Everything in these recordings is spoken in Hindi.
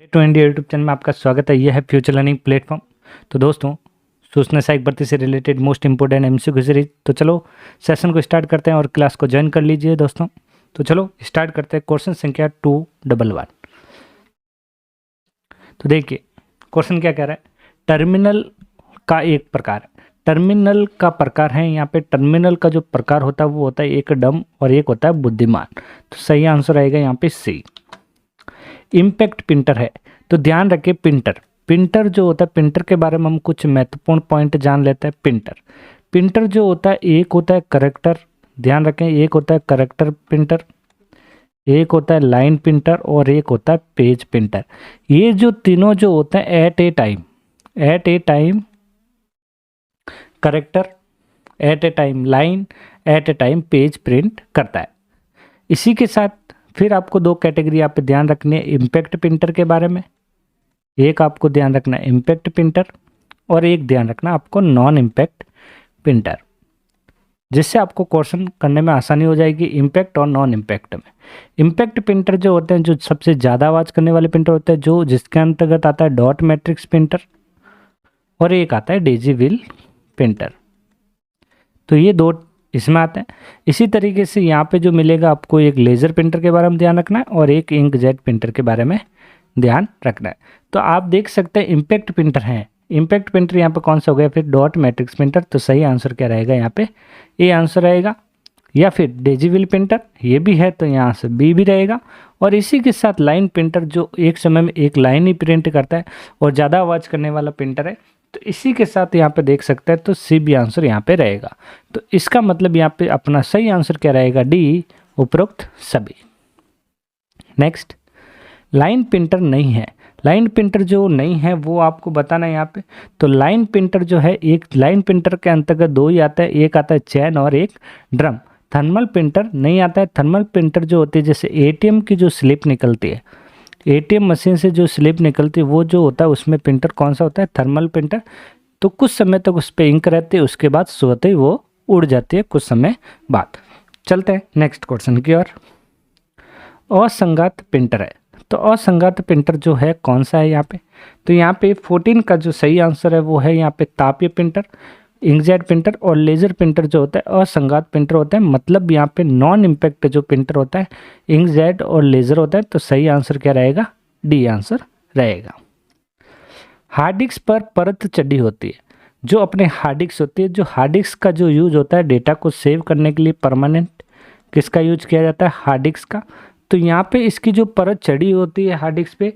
टू इंडिया यूट्यूब चैनल में आपका स्वागत है। यह है फ्यूचर लर्निंग प्लेटफॉर्म। तो दोस्तों, सूचना सहायक भर्ती से related most important MCQ series. तो चलो सेशन को स्टार्ट करते हैं और क्लास को ज्वाइन कर लीजिए दोस्तों। तो चलो स्टार्ट करते हैं। क्वेश्चन संख्या 211। तो देखिए क्वेश्चन क्या कह रहा है। टर्मिनल का एक प्रकार है। टर्मिनल का प्रकार है यहाँ पे। टर्मिनल का जो प्रकार होता है वो होता है एक डम और एक होता है बुद्धिमान। तो सही आंसर आएगा यहाँ पे सी। इम्पैक्ट प्रिंटर है। तो ध्यान रखिए प्रिंटर जो होता है, प्रिंटर के बारे में हम कुछ महत्वपूर्ण पॉइंट जान लेते हैं। प्रिंटर जो होता है, एक होता है करेक्टर, ध्यान रखें, एक होता है करेक्टर प्रिंटर, एक होता है लाइन प्रिंटर और एक होता है पेज प्रिंटर। ये जो तीनों जो होते हैं at a time character, at a time line, at a time page print करता है। इसी के साथ फिर आपको दो कैटेगरी यहाँ पे ध्यान रखनी है इम्पैक्ट प्रिंटर के बारे में। एक आपको ध्यान रखना है इम्पैक्ट प्रिंटर और एक ध्यान रखना आपको नॉन इम्पैक्ट प्रिंटर, जिससे आपको क्वेश्चन करने में आसानी हो जाएगी इम्पैक्ट और नॉन इम्पैक्ट में। इम्पैक्ट प्रिंटर जो होते हैं, जो सबसे ज़्यादा आवाज़ करने वाले प्रिंटर होते हैं, जो जिसके अंतर्गत आता है डॉट मैट्रिक्स प्रिंटर और एक आता है डेजी व्हील प्रिंटर। तो ये दो इसमें आते हैं। इसी तरीके से यहाँ पे जो मिलेगा आपको एक लेज़र प्रिंटर के बारे में ध्यान रखना है और एक इंकजेट प्रिंटर के बारे में ध्यान रखना है। तो आप देख सकते हैं इम्पैक्ट प्रिंटर हैं। इम्पैक्ट प्रिंटर यहाँ पे कौन सा हो गया, फिर डॉट मैट्रिक्स प्रिंटर। तो सही आंसर क्या रहेगा यहाँ पे, ए आंसर रहेगा। या फिर डेजी व्हील प्रिंटर ये भी है तो यहाँ से बी भी रहेगा। और इसी के साथ लाइन प्रिंटर जो एक समय में एक लाइन ही प्रिंट करता है और ज़्यादा आवाज़ करने वाला प्रिंटर है, तो इसी के साथ यहाँ पे देख सकते हैं तो सी बी आंसर यहाँ पे रहेगा। तो इसका मतलब यहाँ पे अपना सही आंसर क्या रहेगा, डी, उपरोक्त सभी। नेक्स्ट, लाइन प्रिंटर नहीं है। लाइन प्रिंटर जो नहीं है वो आपको बताना है यहाँ पे। तो लाइन प्रिंटर जो है, एक लाइन प्रिंटर के अंतर्गत दो ही आता है, एक आता है चैन और एक ड्रम। थर्मल प्रिंटर नहीं आता है। थर्मल प्रिंटर जो होती है, जैसे एटीएम की जो स्लिप निकलती है, एटीएम मशीन से जो स्लिप निकलती है वो जो होता है उसमें प्रिंटर कौन सा होता है, थर्मल प्रिंटर। तो कुछ समय तक उस पर इंक रहती है, उसके बाद सोते ही वो उड़ जाती है कुछ समय बाद। चलते हैं नेक्स्ट क्वेश्चन की ओर। असंगत प्रिंटर है। तो असंगत प्रिंटर जो है कौन सा है यहाँ पे, तो यहाँ पे 14 का जो सही आंसर है वो है यहाँ पे तापीय प्रिंटर, इंकजेट प्रिंटर और लेजर प्रिंटर जो होता है असंगत प्रिंटर होता है। मतलब यहाँ पे नॉन इम्पैक्ट जो प्रिंटर होता है इंकजेट और लेजर होता है। तो सही आंसर क्या रहेगा, डी आंसर रहेगा। हार्ड डिस्क पर परत चढ़ी होती है। जो अपने हार्ड डिस्क होती है, जो हार्ड डिस्क का जो यूज होता है डेटा को सेव करने के लिए परमानेंट, किसका यूज किया जाता है, हार्ड डिस्क का। तो यहाँ पे इसकी जो परत चढ़ी होती है हार्ड डिस्क पे,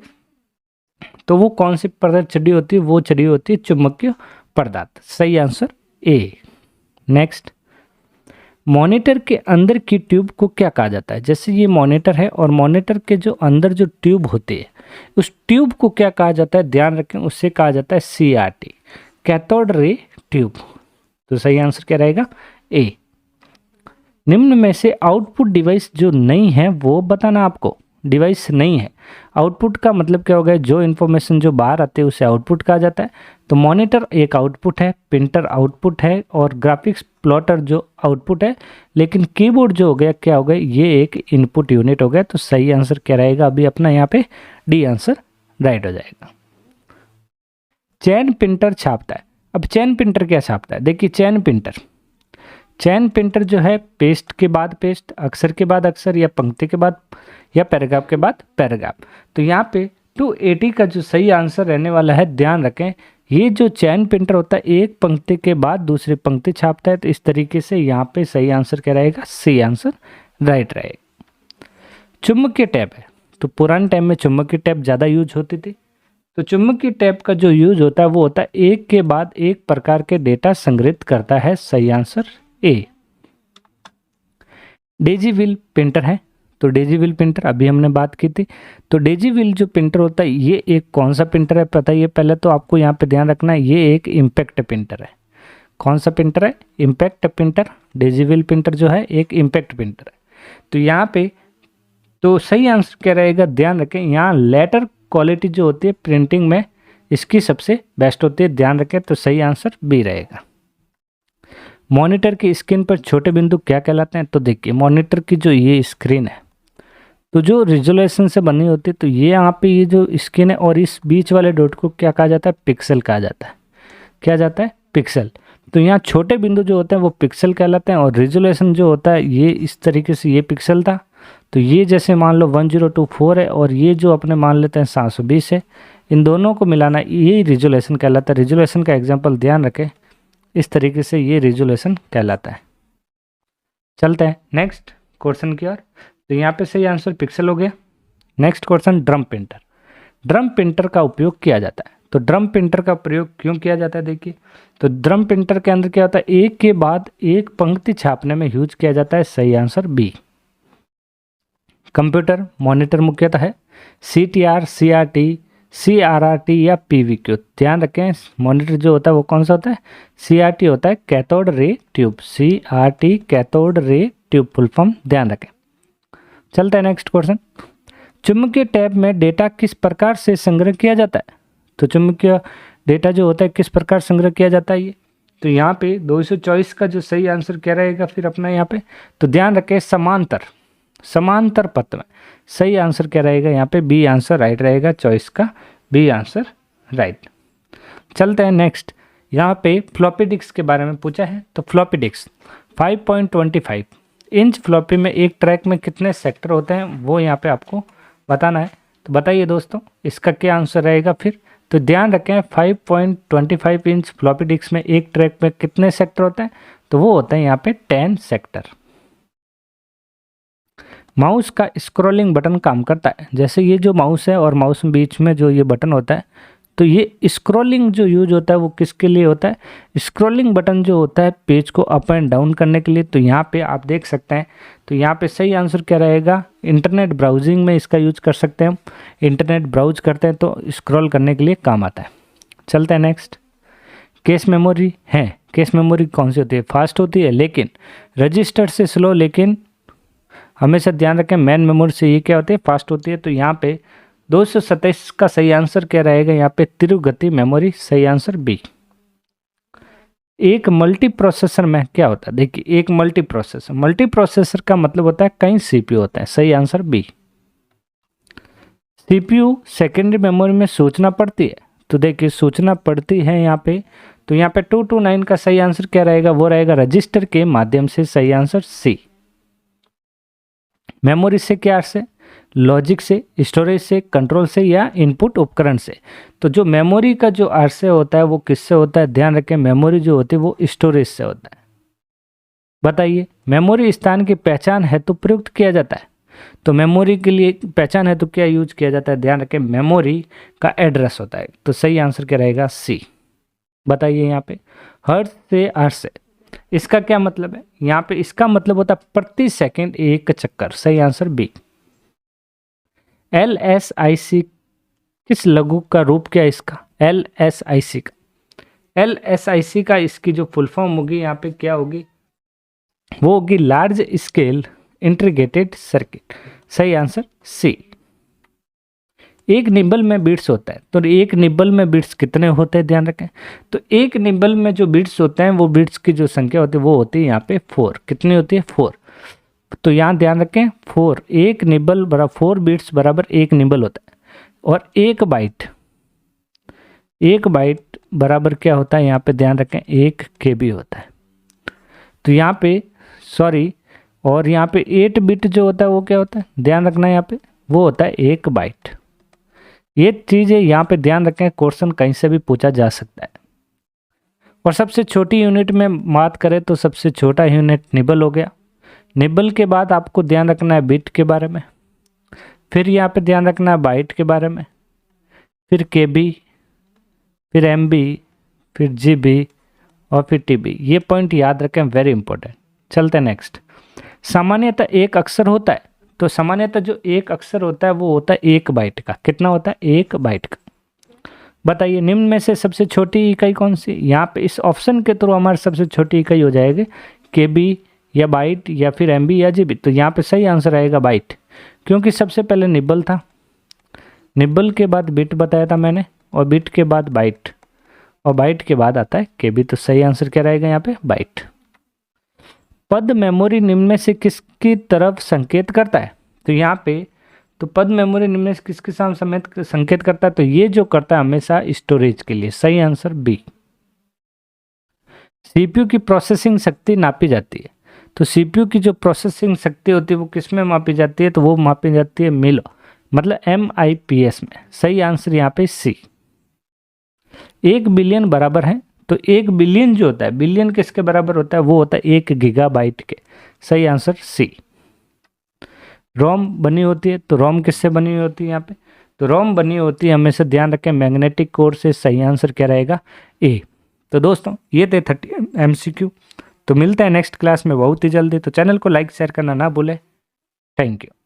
तो वो कौन सी परत चढ़ी होती है, वो चढ़ी होती है चुंबकीय पदार्थ। सही आंसर ए। नेक्स्ट, मॉनिटर के अंदर की ट्यूब को क्या कहा जाता है। जैसे ये मॉनिटर है और मॉनिटर के जो अंदर जो ट्यूब होती है उस ट्यूब को क्या कहा जाता है, ध्यान रखें, उससे कहा जाता है CRT, कैथोड रे ट्यूब। तो सही आंसर क्या रहेगा, ए। निम्न में से आउटपुट डिवाइस जो नहीं है वो बताना आपको। डिवाइस नहीं है, आउटपुट का मतलब क्या होगा, जो इन्फॉर्मेशन जो बाहर आते हैं उसे आउटपुट कहा जाता है। तो मॉनिटर एक आउटपुट है, प्रिंटर आउटपुट है और ग्राफिक्स प्लॉटर जो आउटपुट है। लेकिन कीबोर्ड जो हो गया क्या हो गया, ये एक इनपुट यूनिट हो गया। तो सही आंसर क्या रहेगा अभी अपना यहाँ पे, डी आंसर राइट हो जाएगा। चैन प्रिंटर छापता है। अब चैन प्रिंटर क्या छापता है, देखिए चैन प्रिंटर जो है पेस्ट के बाद पेस्ट, अक्षर के बाद अक्षर, या पंक्ति के बाद या पैराग्राफ के बाद पैराग्राफ। तो यहाँ पे 280 का जो सही आंसर रहने वाला है, ध्यान रखें, ये जो चैन प्रिंटर होता है एक पंक्ति के बाद दूसरी पंक्ति छापता है। तो इस तरीके से यहाँ पे सही आंसर क्या रहेगा, सी आंसर राइट रहेगा। चुंबकीय टैप है। तो पुराने टाइम में चुंबकीय टैप ज़्यादा यूज होती थी। तो चुंबकीय टैप का जो यूज होता है वो होता है एक के बाद एक प्रकार के डेटा संग्रहित करता है। सही answer A. Daisy wheel printer है। तो डेजी व्हील प्रिंटर अभी हमने बात की थी। तो डेजी व्हील जो प्रिंटर होता है ये एक कौन सा प्रिंटर है पता है, ये पहले तो आपको यहाँ पे ध्यान रखना है, ये एक इम्पैक्ट प्रिंटर है। कौन सा प्रिंटर है, impact printer. Daisy wheel printer जो है एक इम्पैक्ट प्रिंटर है। तो यहाँ पे तो सही आंसर क्या रहेगा, ध्यान रखें, यहाँ लेटर क्वालिटी जो होती है प्रिंटिंग में इसकी सबसे बेस्ट होती है, ध्यान रखें। तो सही आंसर बी रहेगा। मॉनिटर की स्क्रीन पर छोटे बिंदु क्या कहलाते हैं। तो देखिए मॉनिटर की जो ये स्क्रीन है, तो जो रिजोल्यूशन से बनी होती है, तो ये यहाँ पे ये जो स्किन है और इस बीच वाले डॉट को क्या कहा जाता है, पिक्सल कहा जाता है। क्या जाता है, पिक्सल। तो यहाँ छोटे बिंदु जो होते हैं वो पिक्सल कहलाते हैं, और रिजोल्यूशन जो होता है ये इस तरीके से, ये पिक्सल था, तो ये जैसे मान लो 1024 है और ये जो अपने मान लेते हैं 720 है, इन दोनों को मिलाना ये रिजोल्यूशन कहलाता है। रिजोल्यूशन का एग्जाम्पल ध्यान रखें, इस तरीके से ये रिजोल्यूशन कहलाता है। चलते हैं नेक्स्ट क्वेश्चन की ओर। तो यहाँ पे सही आंसर पिक्सल हो गया। Next question, drum printer. Drum printer का उपयोग किया जाता है। तो ड्रम प्रिंटर का प्रयोग क्यों किया जाता है, देखिए, तो ड्रम प्रिंटर के अंदर क्या होता है, एक के बाद एक पंक्ति छापने में यूज किया जाता है। सही आंसर बी। कंप्यूटर मॉनिटर मुख्यतः है CTR, CRT, CRRT या PVQ। ध्यान रखें, मॉनिटर जो होता है वो कौन सा होता है, CRT होता है, cathode ray tube. CRT cathode ray tube full form ध्यान रखें। चलते हैं नेक्स्ट क्वेश्चन। चुंबकीय टैब में डेटा किस प्रकार से संग्रह किया जाता है। तो चुंबकीय डेटा जो होता है किस प्रकार संग्रह किया जाता है ये, तो यहाँ पे 224 का जो सही आंसर क्या रहेगा फिर अपना यहाँ पे, तो ध्यान रखें समांतर पथ में। सही आंसर क्या रहेगा यहाँ पे, बी आंसर राइट रहेगा, चॉइस का बी आंसर राइट। चलते हैं नेक्स्ट। यहाँ पे फ्लॉपी डिस्क के बारे में पूछा है। तो फ्लॉपी डिस्क 5.25 इंच फ्लॉपी में एक ट्रैक में कितने सेक्टर होते हैं वो यहाँ पे आपको बताना है। तो बताइए दोस्तों, इसका क्या आंसर रहेगा फिर। तो ध्यान रखें, 5.25 इंच फ्लॉपी डिस्क में एक ट्रैक में कितने सेक्टर होते हैं, तो वो होते हैं यहाँ पे 10 सेक्टर। माउस का स्क्रॉलिंग बटन काम करता है। जैसे ये जो माउस है और माउस में बीच में जो ये बटन होता है, तो ये स्क्रॉलिंग जो यूज होता है वो किसके लिए होता है, स्क्रॉलिंग बटन जो होता है पेज को अप एंड डाउन करने के लिए। तो यहाँ पे आप देख सकते हैं, तो यहाँ पे सही आंसर क्या रहेगा, इंटरनेट ब्राउजिंग में इसका यूज कर सकते हैं हम। इंटरनेट ब्राउज करते हैं तो स्क्रॉल करने के लिए काम आता है। चलते हैं नेक्स्ट। कैश मेमोरी है, कैश मेमोरी कौन सी होती है, फास्ट होती है लेकिन रजिस्टर्ड से स्लो, लेकिन हमेशा ध्यान रखें मेन मेमोरी से ये क्या होती है, फास्ट होती है। तो यहाँ पे 227 का सही आंसर क्या रहेगा, यहाँ पे तीव्र मेमोरी। सही आंसर बी। एक मल्टी प्रोसेसर में क्या होता है, देखिए, एक मल्टी प्रोसेसर का मतलब होता है कई CPU होता है। सही answer B. CPU secondary memory में सूचना पड़ती है। तो देखिए, सूचना पड़ती है यहाँ पे, तो यहाँ पे 229 का सही आंसर क्या रहेगा, वो रहेगा रजिस्टर के माध्यम से। सही आंसर सी। मेमोरी से क्या अर्थ है, लॉजिक से, स्टोरेज से, कंट्रोल से या इनपुट उपकरण से। तो जो मेमोरी का जो अर्थ होता है वो किससे होता है, ध्यान रखें, मेमोरी जो होती है वो स्टोरेज से होता है। बताइए, मेमोरी स्थान की पहचान हेतु प्रयुक्त किया जाता है। तो मेमोरी के लिए पहचान हेतु क्या यूज किया जाता है, ध्यान रखें, मेमोरी का एड्रेस होता है। तो सही आंसर क्या रहेगा, सी। बताइए यहाँ पे हर्ट्ज से अर्थ से, इसका क्या मतलब है, यहाँ पे इसका मतलब होता है प्रति सेकंड एक चक्कर। सही आंसर बी। LSIC किस लघु का रूप क्या है इसका, LSIC का इसकी जो फुल फॉर्म होगी यहाँ पे क्या होगी, वो होगी लार्ज स्केल इंटीग्रेटेड सर्किट। सही आंसर सी। एक निबल में बिट्स होता है। तो एक निबल में बिट्स कितने होते हैं, ध्यान रखें, तो एक निबल में जो बिट्स होते हैं वो बिट्स की जो संख्या होती है वो होती है यहाँ पे 4। कितनी होती है, 4। तो यहाँ ध्यान रखें 4, एक निबल बराबर 4 बिट्स बराबर एक निबल होता है। और एक बाइट बराबर क्या होता है, यहाँ पे ध्यान रखें 1 KB होता है। तो यहाँ पे सॉरी, और यहाँ पे 8 बिट जो होता है वो क्या होता है, ध्यान रखना है यहाँ पे, वो होता है 1 बाइट। ये चीज़ें यहाँ पे ध्यान रखें, क्वेश्चन कहीं से भी पूछा जा सकता है। और सबसे छोटी यूनिट में बात करें तो सबसे छोटा यूनिट निबल हो गया। निबल के बाद आपको ध्यान रखना है बिट के बारे में, फिर यहाँ पे ध्यान रखना है बाइट के बारे में, फिर KB, फिर MB, फिर GB और फिर TB। ये पॉइंट याद रखें, वेरी इंपॉर्टेंट। चलते हैं नेक्स्ट। सामान्यतः एक अक्षर होता है। तो सामान्यतः जो एक अक्षर होता है वो होता है 1 बाइट का। कितना होता है, 1 बाइट का। बताइए, निम्न में से सबसे छोटी इकाई कौन सी, यहाँ पे इस ऑप्शन के थ्रू हमारी सबसे छोटी इकाई हो जाएगी KB या बाइट या फिर MB या GB। तो यहाँ पे सही आंसर आएगा बाइट, क्योंकि सबसे पहले निबल था, निबल के बाद बिट बताया था मैंने, और बिट के बाद बाइट, और बाइट के बाद आता है KB। तो सही आंसर क्या रहेगा यहाँ पे, बाइट। पद मेमोरी निम्न में से किसकी तरफ संकेत करता है। तो यहाँ पे तो पद मेमोरी निम्न से किसके साथ समेत संकेत करता है, तो ये जो करता है हमेशा स्टोरेज के लिए। सही आंसर बी। सीपीयू की प्रोसेसिंग शक्ति नापी जाती है, तो सीपीयू की जो प्रोसेसिंग शक्ति होती है वो किस में मापी जाती है, तो वो मापी जाती है मिल मतलब MIPS में। सही आंसर यहाँ पे सी। 1 बिलियन बराबर है, तो 1 बिलियन जो होता है, बिलियन किसके बराबर होता है, वो होता है 1 गीगाबाइट के। सही आंसर सी। रोम बनी होती है, तो रोम किससे बनी हुई होती है यहाँ पे, तो रोम बनी होती है, हमेशा ध्यान रखें, मैग्नेटिक कोर से। सही आंसर क्या रहेगा, ए। तो दोस्तों ये थे 30 MCQ। तो मिलते हैं नेक्स्ट क्लास में बहुत ही जल्दी। तो चैनल को लाइक शेयर करना ना भूलें। Thank you.